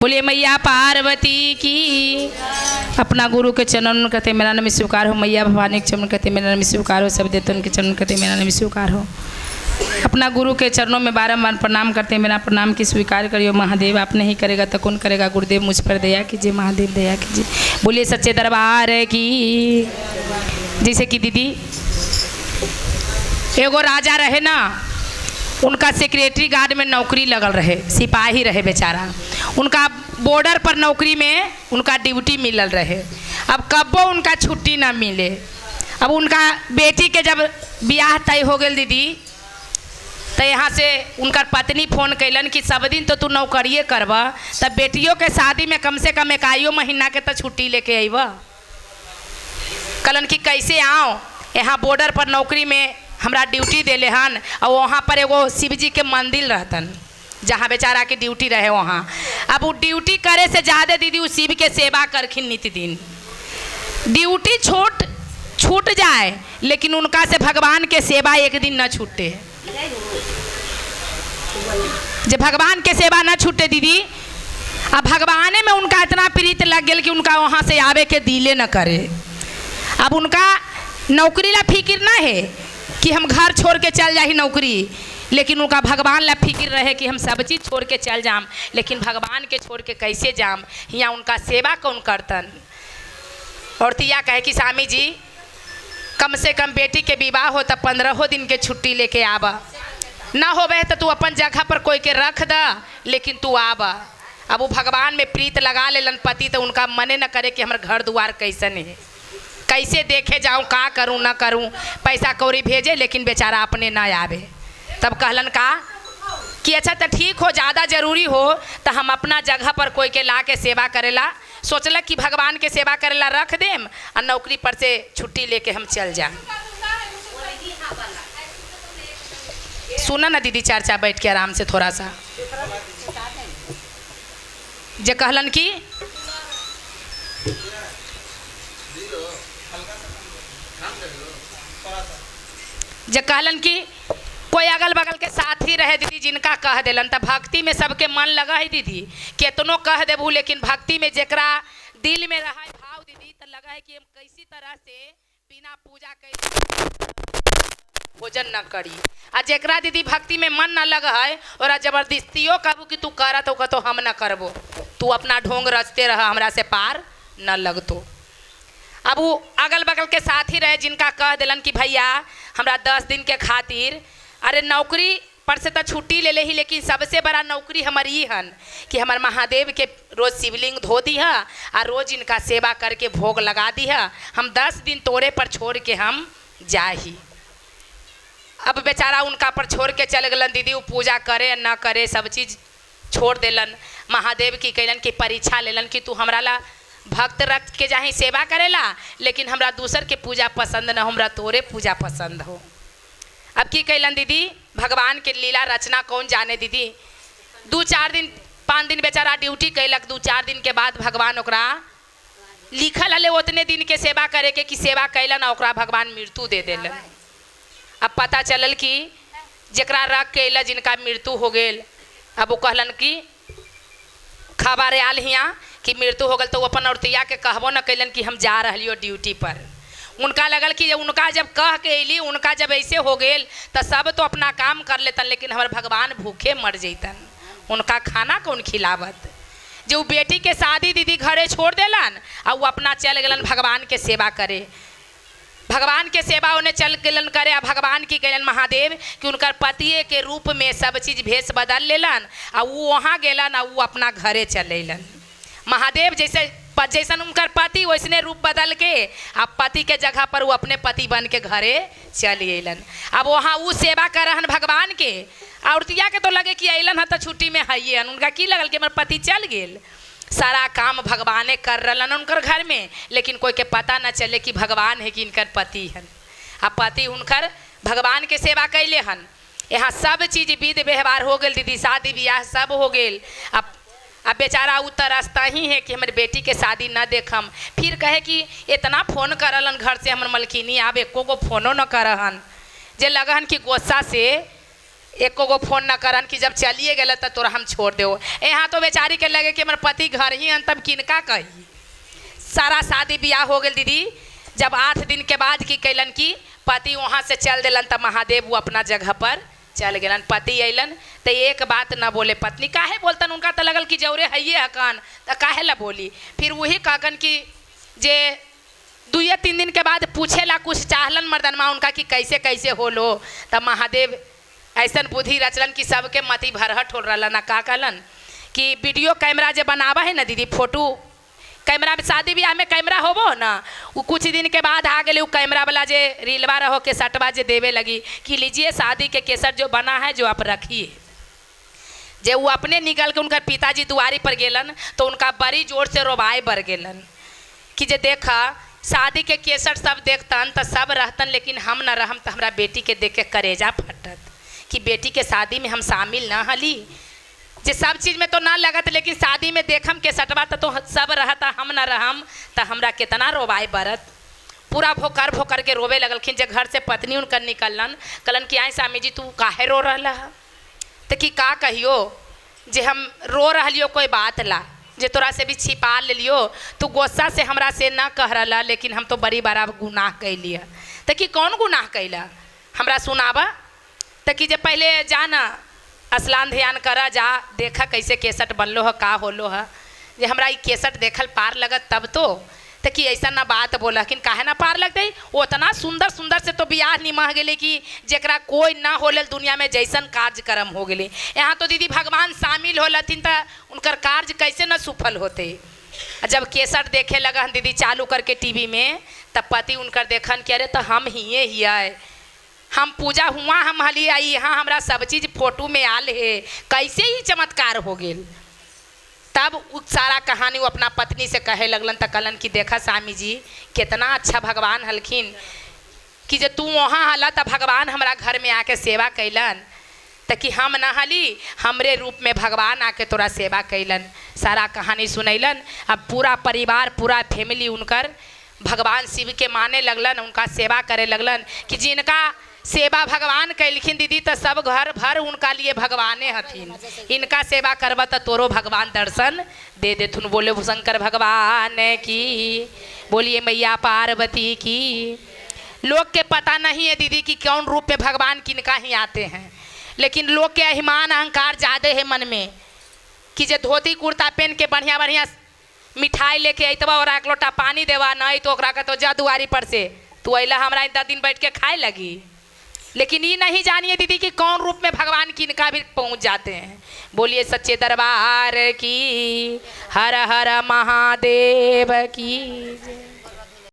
बोलिए मैया पार्वती की। अपना गुरु के चरण कहते मेरा नाम स्वीकार हो। मैया भवानी के चरण कहते मेरा नाम स्वीकार हो। सब देवतन के चरण कहते मेरा नाम स्वीकार हो। अपना गुरु के चरणों में बारंबार प्रणाम करते मेरा प्रणाम की स्वीकार करियो। महादेव आप नहीं करेगा तो कौन करेगा। गुरुदेव मुझ पर दया कीजिए। महादेव दया कीजिए। बोलिए सच्चे दरबार की। जैसे कि दीदी एगो राजा रहे ना, उनका सेक्रेटरी गार्ड में नौकरी लगल रहे, सिपाही रहे बेचारा। उनका बॉर्डर पर नौकरी में उनका ड्यूटी मिलल रहे। अब कब्बो उनका छुट्टी ना मिले। अब उनका बेटी के जब ब्याह तय हो गई दीदी, तो यहाँ से उनका पत्नी फोन कैलन कि सब दिन तो तू नौकरिए करब, तब बेटियों के शादी में कम से कम एकाइयो महीना के तो छुट्टी लेके अइब। कहलन कि कैसे आओ, यहाँ बॉर्डर पर नौकरी में हमरा ड्यूटी देले हन, और वहाँ पर एगो शिव जी के मंदिर रहतन जहाँ बेचारा के ड्यूटी रहे वहाँ। अब वो ड्यूटी करे से ज़्यादा दीदी उस शिव के सेवा करखिन नित्य दिन। ड्यूटी छूट जाए लेकिन उनका से भगवान के सेवा एक दिन न छूटे। जब भगवान के सेवा न छूटे दीदी, अब भगवाने में उनका इतना प्रीत लग गया कि उनका वहाँ से आवे के दिले न करे। अब उनका नौकरी ला फिक्र ना है कि हम घर छोड़ के चल जाही नौकरी, लेकिन उनका भगवान ला फिक्र रहे कि हम सब चीज़ छोड़ के चल जाम, लेकिन भगवान के छोड़ के कैसे जाम। यहाँ उनका सेवा कौन करतन। और तिया कहे कि स्वामी जी कम से कम बेटी के विवाह हो तो 15 दिन के छुट्टी लेके आबा, ना होवे तो तू अपन जगह पर कोई के रख दा, लेकिन तू आबा। अब वो भगवान में प्रीत लगा लेलन पति, तो उनका मने न करे कि हमारे घर द्वार कैसन है, कैसे देखे जाऊँ, का करूँ ना करूँ, पैसा कौड़ी भेजे लेकिन बेचारा अपने ना आवे। तब कहलन का कि अच्छा तो ठीक हो, ज़्यादा जरूरी हो तो हम अपना जगह पर कोई के ला के सेवा करेला सोचलक कि भगवान के सेवा करेला रख देम और नौकरी पर से छुट्टी लेके हम चल जाए। सुना ना दीदी चर्चा बैठ के आराम से थोड़ा सा। जे कहलन कि कोई अगल बगल के साथी रहे दीदी जिनका कह दिलन, तब भक्ति में सबके मन लगा है दीदी। केतनो कह देबू लेकिन भक्ति में जेकरा दिल में रहा है भाव दीदी, तो लगा है कि हम कैसी तरह से बिना पूजा के भोजन न करी। आ जेकरा दीदी भक्ति में मन न लगा है और जबरदस्तियों कहबू कि तू करत हो तो हम न करबो, तू अपना ढोंग रचते रह, हमरा से पार न लगतो। अब वो अगल बगल के साथी रहे जिनका कह दिलन कि भैया हमरा 10 दिन के खातिर, अरे नौकरी पर से तो छुट्टी ले ही, लेकिन सबसे बड़ा नौकरी हमारी ही हन कि हमार महादेव के रोज़ शिवलिंग धो दी है और रोज़ इनका सेवा करके भोग लगा दी है। हम 10 दिन तोरे पर छोड़ के हम जाही। अब बेचारा उनका पर छोड़ के चल गलन दीदी। वो पूजा करे न करे सब चीज़ छोड़ देलन। महादेव की कैलन की परीक्षा लेलन कि तू हमरा ला भक्त रख के जाही सेवा करेला, लेकिन हमरा दूसर के पूजा पसंद न, हमरा तोरे पूजा पसंद हो। अब की कैलन दीदी, भगवान के लीला रचना कौन जाने दीदी। 2-4 दिन 5 दिन बेचारा ड्यूटी कैलक। 2-4 दिन के बाद भगवान ओकरा लिखल हले उतने दिन के सेवा करे के कि सेवा कैलन, ओकरा भगवान मृत्यु दे देलन। अब पता चलल कि जकरा रख के अल जिनका मृत्यु हो गल, अब वो कहलन कि खबर आल हियाँ कि मृत्यु हो गल, तो वो अपन औरतिया के कहबो न कैलन कि हम जा रहियो ड्यूटी पर। उनका लगल कि उनका जब कह के अली, उनका जब ऐसे हो गए तो सब तो अपना काम कर लेतन, लेकिन हमारे भगवान भूखे मर जैतन। उनका खाना कौन खिलावत। जो बेटी के शादी दीदी घरे छोड़ देलन और वो अपना चल गलन भगवान के सेवा करे। भगवान के सेवा उन्हें चल गलन करे। अब भगवान की गलन महादेव कि उनकर पतिए के रूप में सब चीज़ भेष बदल लेलन और वो वहाँ गेलन और वो अपना घरे चल अलन। महादेव जैसन उनकर पति वैसने रूप बदल के अब पति के जगह पर वो अपने पति बन के घरे चल अलन। अब वहाँ वो सेवा करहन भगवान के। औरतिया के तो लगे कि अलन है तो छुट्टी में है, उनका की लगल कि हमारे पति चल गेल। सारा काम भगवाने कर रलन उनकर घर में, लेकिन कोई के पता न चले कि भगवान है कि इनकर पति हन। अब पति उनकर भगवान के सेवा कैले हन। यहाँ सब चीज़ विधि व्यवहार हो गए दीदी, शादी ब्याह सब हो गए। अब बेचारा उतरस्ता ही है कि हमारे बेटी के शादी न देखम। फिर कहे कि इतना फ़ोन करलन घर से हमारे मलकिनी, अब एको गो फोनो न करहन। जे लगहन कि गुस्सा से एको गो फोन न करन कि जब चलिए गए तो तोरा हम छोड़ दो। यहाँ तो बेचारी के लगे कि हमारे पति घर ही हैं, तब किनका कही। सारा शादी ब्याह हो गई दीदी। जब 8 दिन के बाद की कैलन कि पति वहाँ से चल दिलन, तब महादेव वो अपना जगह पर चल गलन। पति अलन तो एक बात न बोले। पत्नी काहे बोलतन, उनका तो लगल कि जौरे है हकन तो काहे ला बोली। फिर वही कहकन कि जे 2-3 दिन के बाद पूछेला कुछ चाहलन मर्दनमा उनका कि कैसे कैसे होलो। तब महादेव ऐसा बुद्धि रचलन कि सबके मति भरहट हो रहा ना। का कहलन कि वीडियो कैमरा जो बनावा है ना दीदी, फोटो कैमरा में शादी ब्याह में कैमरा होबो ना, वो कुछ दिन के बाद आ गए। वो कैमरा वाला जे रीलवा रहो के सटवा जे देवे लगी कि लीजिए शादी के केसर जो बना है जो आप रखिए। जे वो अपने निकल के उनका पिताजी दुआरी पर गेलन तो उनका बड़ी जोर से रोबाए बर गेलन कि जे देखा शादी के केसर सब देखतन तो सब रहतन, लेकिन हम न रहम तो हमारा बेटी के देख के करेजा फटत कि बेटी के शादी में हम शामिल न हली। जे सब चीज़ में तो ना लगत, लेकिन शादी में देखम के सटवा तो सब रहता, हम न रहम तो हमरा कितना रोवाए बरत। पूरा भोकर भोकर के रोवे लगलखिन। जे घर से पत्नी उनकर निकलन, कहलन कि आए स्वामी जी तू काहे रो रहा है। तो कि का कहियो जे हम रो रहियो कोई बात ला, जे तोरा से भी छिपा ले लियो। तू गुस्सा से हमरा से ना कह रहा, लेकिन हम तो बड़ी बड़ा गुनाह कैलिए। तो कि कौन गुनाह कैला हमरा सुनावा। तो कि जे पहले जाना स्नान ध्यान करा, जा देखा कैसे केसट बनलो है, का होलो है। जे हमरा ई केसट देखल पार लगत तब तो कि ऐसा ना बात बोला। लेकिन काहे ना पार लगते, उतना सुंदर सुंदर से तो बियाह निमह गेले कि जेकरा कोई ना होले दुनिया में जैसन कार्यक्रम हो गेले। यहाँ तो दीदी भगवान शामिल होलथिन तो उनकर कार्य कैसे न सफल होते। जब केसट देखे लगन दीदी चालू करके टीवी में, तब पति उनकर देखन कि अरे तो हम ही आए, हम पूजा हुआ हम हली आई, यहाँ हमरा सब चीज़ फोटो में आल है, कैसे ही चमत्कार हो गेल। तब वो सारा कहानी वो अपना पत्नी से कहे लगलन। तो कहलन कि देखा स्वामी जी कितना अच्छा भगवान हलखिन कि जे तू वहाँ हला तो भगवान हमारा घर में आके सेवा कैलन। तो कि हम न हली, हमरे रूप में भगवान आके तोरा सेवा कैलन। सारा कहानी सुनैलन। अब पूरा परिवार पूरा फैमिली उनकर भगवान शिव के माने लगलन, उनका सेवा करे लगलन कि जिनका सेवा भगवान कैलखिन दीदी तो सब घर भर उनका लिए भगवाने हथिन। इनका सेवा करबा तो तोरो भगवान दर्शन दे देथुन। बोले शंकर भगवान की, बोलिए मैया पार्वती की। लोग के पता नहीं है दीदी कि कौन रूप में भगवान किनका ही आते हैं, लेकिन लोग के अभिमान अहंकार ज़्यादा है मन में कि जे धोती कुर्ता पहन के बढ़िया बढ़िया मिठाई लेके अतबा और 1 लोटा पानी देवा, नहीं तो ओकरा के तो जा दुआरी पर से तू अला हमरा 10 दिन बैठ के खाए लगी। लेकिन ये नहीं जानिए दीदी कि कौन रूप में भगवान किनका भी पहुंच जाते हैं। बोलिए सच्चे दरबार की, हर हर महादेव की।